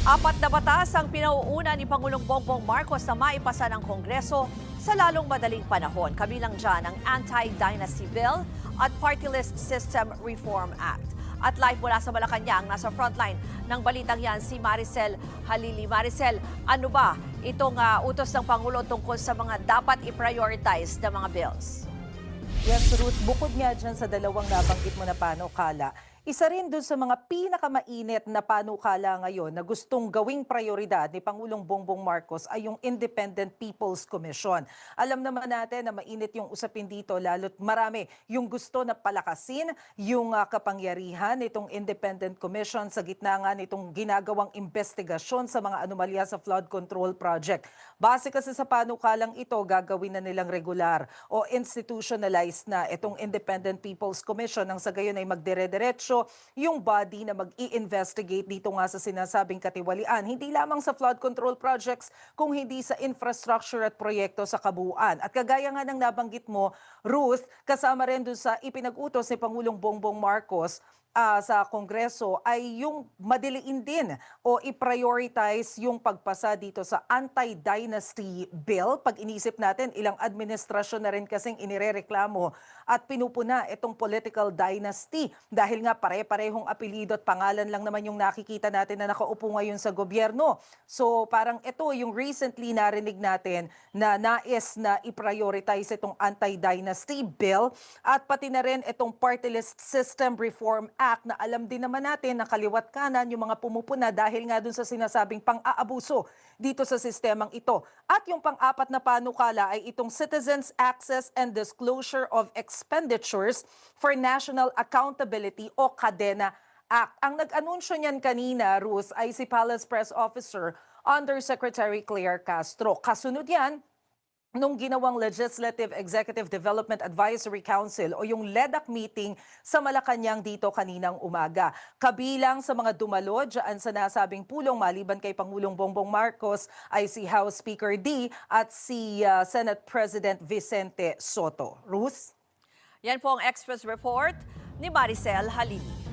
Apat na batas ang pinauuna ni Pangulong Bongbong Marcos na maipasa ng Kongreso sa lalong madaling panahon. Kabilang dyan ang Anti-Dynasty Bill at Party List System Reform Act. At live mula sa Malacanang, nasa frontline ng balitang yan si Maricel Halili. Maricel, ano ba itong utos ng Pangulo tungkol sa mga dapat i-prioritize na mga bills? Yes, Ruth, bukod nga dyan sa dalawang nabanggit mo na panukala, isa rin dun sa mga pinakamainit na panukala ngayon na gustong gawing prioridad ni Pangulong Bongbong Marcos ay yung Independent People's Commission. Alam naman natin na mainit yung usapin dito, lalo't marami yung gusto na palakasin yung kapangyarihan nitong Independent Commission sa gitna nga nitong ginagawang investigasyon sa mga anomalya sa flood control project. Base kasi sa panukalang ito, gagawin na nilang regular o institutionalized na itong Independent People's Commission nang sa gayon ay magdire-diretso yung body na mag-i-investigate dito nga sa sinasabing katiwalian, hindi lamang sa flood control projects, kung hindi sa infrastructure at proyekto sa kabuuan. At kagaya nga ng nabanggit mo, Ruth, kasama rin doon sa ipinag-utos ni Pangulong Bongbong Marcos sa Kongreso ay yung madiliin din o i-prioritize yung pagpasa dito sa Anti-Dynasty Bill. Pag inisip natin, ilang administrasyon na rin kasing inirereklamo at pinupuna itong political dynasty dahil nga pare-parehong apelido at pangalan lang naman yung nakikita natin na nakaupo ngayon sa gobyerno. So parang ito yung recently narinig natin na nais na i-prioritize itong Anti-Dynasty Bill at pati na rin itong Party List System Reform Act na alam din naman natin na kaliwat kanan yung mga pumupuna dahil nga dun sa sinasabing pang-aabuso dito sa sistemang ito. At yung pang-apat na panukala ay itong Citizens Access and Disclosure of Expenditures for National Accountability o CADENA Act. Ang nag-anunsyo niyan kanina, Ruth, ay si Palace Press Officer Undersecretary Claire Castro. Kasunod yan, nung ginawang Legislative Executive Development Advisory Council o yung LEDAC meeting sa Malacanang dito kaninang umaga. Kabilang sa mga dumalo dyan sa nasabing pulong maliban kay Pangulong Bongbong Marcos ay si House Speaker D at si Senate President Vicente Soto. Ruth? Yan po ang Express Report ni Maricel Halili.